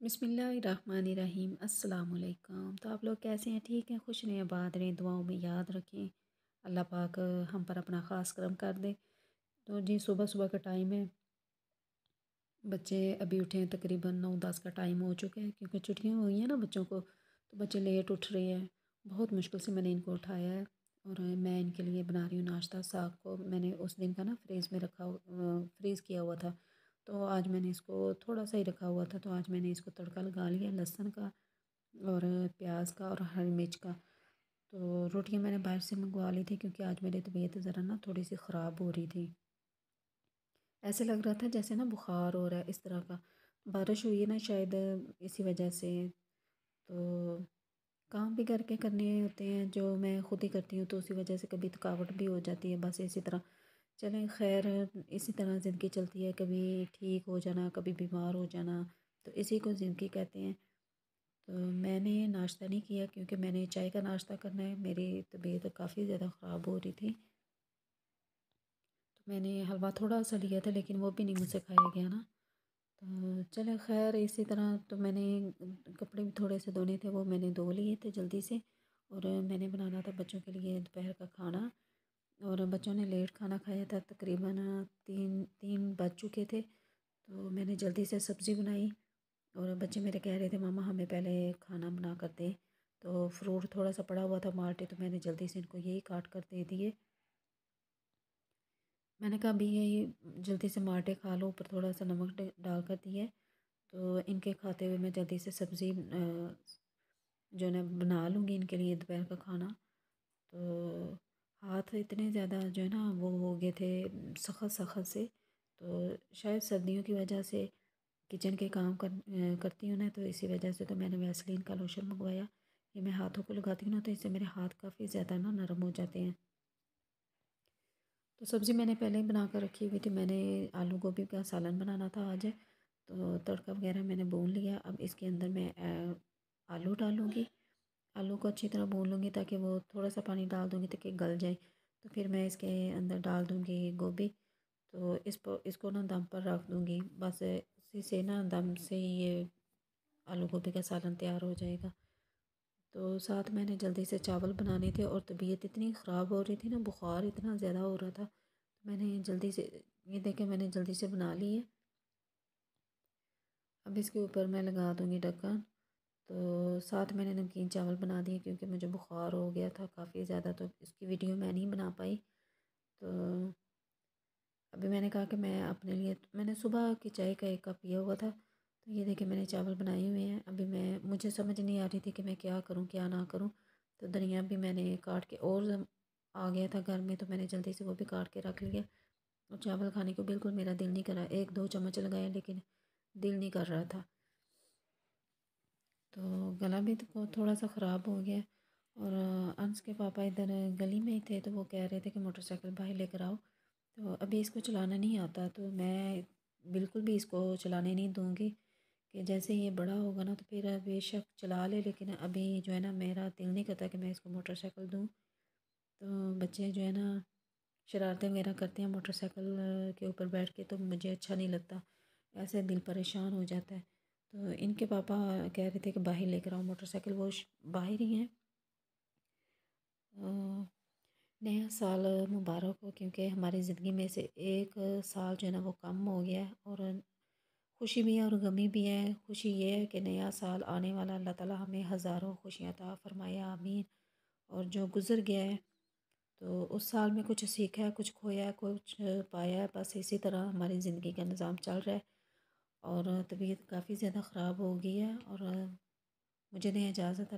बिस्मिल्लाहिर्रहमानिर्रहीम अस्सलाम वालेकुम। तो आप लोग कैसे हैं? ठीक हैं, खुश रहें, आबाद रहें, दुआओं में याद रखें। अल्लाह पाक हम पर अपना ख़ास करम कर दे। तो जी सुबह सुबह का टाइम है, बच्चे अभी उठे हैं, तकरीबन 9-10 का टाइम हो चुका है क्योंकि छुट्टियाँ हुई हैं ना बच्चों को, तो बच्चे लेट उठ रहे हैं। बहुत मुश्किल से मैंने इनको उठाया है और मैं इनके लिए बना रही हूँ नाश्ता। साग को मैंने उस दिन का ना फ्रीज़ में फ्रीज़ किया हुआ था, तो आज मैंने इसको थोड़ा सा ही रखा हुआ था, तो आज मैंने इसको तड़का लगा लिया लहसुन का और प्याज का और हरी मिर्च का। तो रोटियां मैंने बाहर से मंगवा ली थी क्योंकि आज मेरी तबीयत ज़रा ना थोड़ी सी ख़राब हो रही थी। ऐसे लग रहा था जैसे ना बुखार हो रहा है, इस तरह का। बारिश हुई है ना शायद, इसी वजह से। तो काम भी घर के करने होते हैं जो मैं खुद ही करती हूँ, तो उसी वजह से कभी थकावट भी हो जाती है, बस इसी तरह। चलें खैर, इसी तरह ज़िंदगी चलती है, कभी ठीक हो जाना, कभी बीमार हो जाना, तो इसी को ज़िंदगी कहते हैं। तो मैंने नाश्ता नहीं किया क्योंकि मैंने चाय का नाश्ता करना है। मेरी तबीयत काफ़ी ज़्यादा ख़राब हो रही थी, तो मैंने हलवा थोड़ा सा लिया था लेकिन वो भी नहीं मुझसे खाया गया ना। तो चले खैर, इसी तरह तो मैंने कपड़े भी थोड़े से धोने थे, वो मैंने धो लिए थे जल्दी से। और मैंने बनाना था बच्चों के लिए दोपहर का खाना, और बच्चों ने लेट खाना खाया था, तकरीबन तीन तीन बज चुके थे। तो मैंने जल्दी से सब्ज़ी बनाई और बच्चे मेरे कह रहे थे मामा हमें पहले खाना बना कर दे। तो फ्रूट थोड़ा सा पड़ा हुआ था माल्टे, तो मैंने जल्दी से इनको यही काट कर दे दिए। मैंने कहा अभी यही जल्दी से माल्टे खा लो, ऊपर थोड़ा सा नमक डाल कर दिए। तो इनके खाते हुए मैं जल्दी से सब्ज़ी जो है ना बना लूँगी इनके लिए दोपहर का खाना। तो हाथ इतने ज़्यादा जो है ना वो हो गए थे, सख्त सख्त से। तो शायद सर्दियों की वजह से किचन के काम करती हूँ ना, तो इसी वजह से तो मैंने वैसलीन का लोशन मंगवाया। ये मैं हाथों को लगाती हूँ ना, तो इससे मेरे हाथ काफ़ी ज़्यादा ना नरम हो जाते हैं। तो सब्ज़ी मैंने पहले ही बना कर रखी हुई थी। मैंने आलू गोभी का सालन बनाना था आज, तो तड़का वगैरह मैंने भून लिया। अब इसके अंदर मैं आलू डालूँगी। आलू को अच्छी तरह भून लूँगी ताकि वो थोड़ा सा पानी डाल दूँगी ताकि गल जाए। तो फिर मैं इसके अंदर डाल दूँगी गोभी। तो इसको ना दम पर रख दूँगी, बस इसी से ना दम से ही ये आलू गोभी का सालन तैयार हो जाएगा। तो साथ मैंने जल्दी से चावल बनाने थे और तबीयत इतनी ख़राब हो रही थी ना, बुखार इतना ज़्यादा हो रहा था, तो मैंने जल्दी से ये देखे मैंने जल्दी से बना लिए। अब इसके ऊपर मैं लगा दूँगी ढक्कन। तो साथ मैंने नमकीन चावल बना दिए क्योंकि मुझे बुखार हो गया था काफ़ी ज़्यादा, तो इसकी वीडियो मैं नहीं बना पाई। तो अभी मैंने कहा कि मैं अपने लिए, मैंने सुबह की चाय का 1 कप पिया हुआ था। तो ये देखिए मैंने चावल बनाए हुए हैं। अभी मुझे समझ नहीं आ रही थी कि मैं क्या करूं क्या ना करूं। तो धनिया भी मैंने काट के, और आ गया था घर में, तो मैंने जल्दी से वो भी काट के रख लिया। और चावल खाने को बिल्कुल मेरा दिल नहीं कर रहा, 1-2 चम्मच लगाए लेकिन दिल नहीं कर रहा था। तो गला भी तो थोड़ा सा ख़राब हो गया। और अंश के पापा इधर गली में ही थे, तो वो कह रहे थे कि मोटरसाइकिल बाहर लेकर आओ। तो अभी इसको चलाना नहीं आता, तो मैं बिल्कुल भी इसको चलाने नहीं दूँगी। कि जैसे ये बड़ा होगा ना तो फिर बेशक चला ले, लेकिन अभी जो है ना मेरा दिल नहीं करता कि मैं इसको मोटरसाइकिल दूँ। तो बच्चे जो है ना शरारतें वगैरह करते हैं मोटरसाइकिल के ऊपर बैठ के, तो मुझे अच्छा नहीं लगता, ऐसे दिल परेशान हो जाता है। तो इनके पापा कह रहे थे कि बाहर लेकर आओ मोटरसाइकिल, वो बाहर ही हैं। नया साल मुबारक हो, क्योंकि हमारी ज़िंदगी में से एक साल जो है ना वो कम हो गया है, और खुशी भी है और गमी भी है। खुशी ये है कि नया साल आने वाला, अल्लाह ताला हमें हज़ारों खुशियाँ अता फ़रमाए, आमीन। और जो गुज़र गया है, तो उस साल में कुछ सीखा है, कुछ खोया है, कुछ पाया है, बस इसी तरह हमारी ज़िंदगी का निज़ाम चल रहा है। और तबीयत काफ़ी ज़्यादा ख़राब हो गई है, और मुझे दें इजाज़त।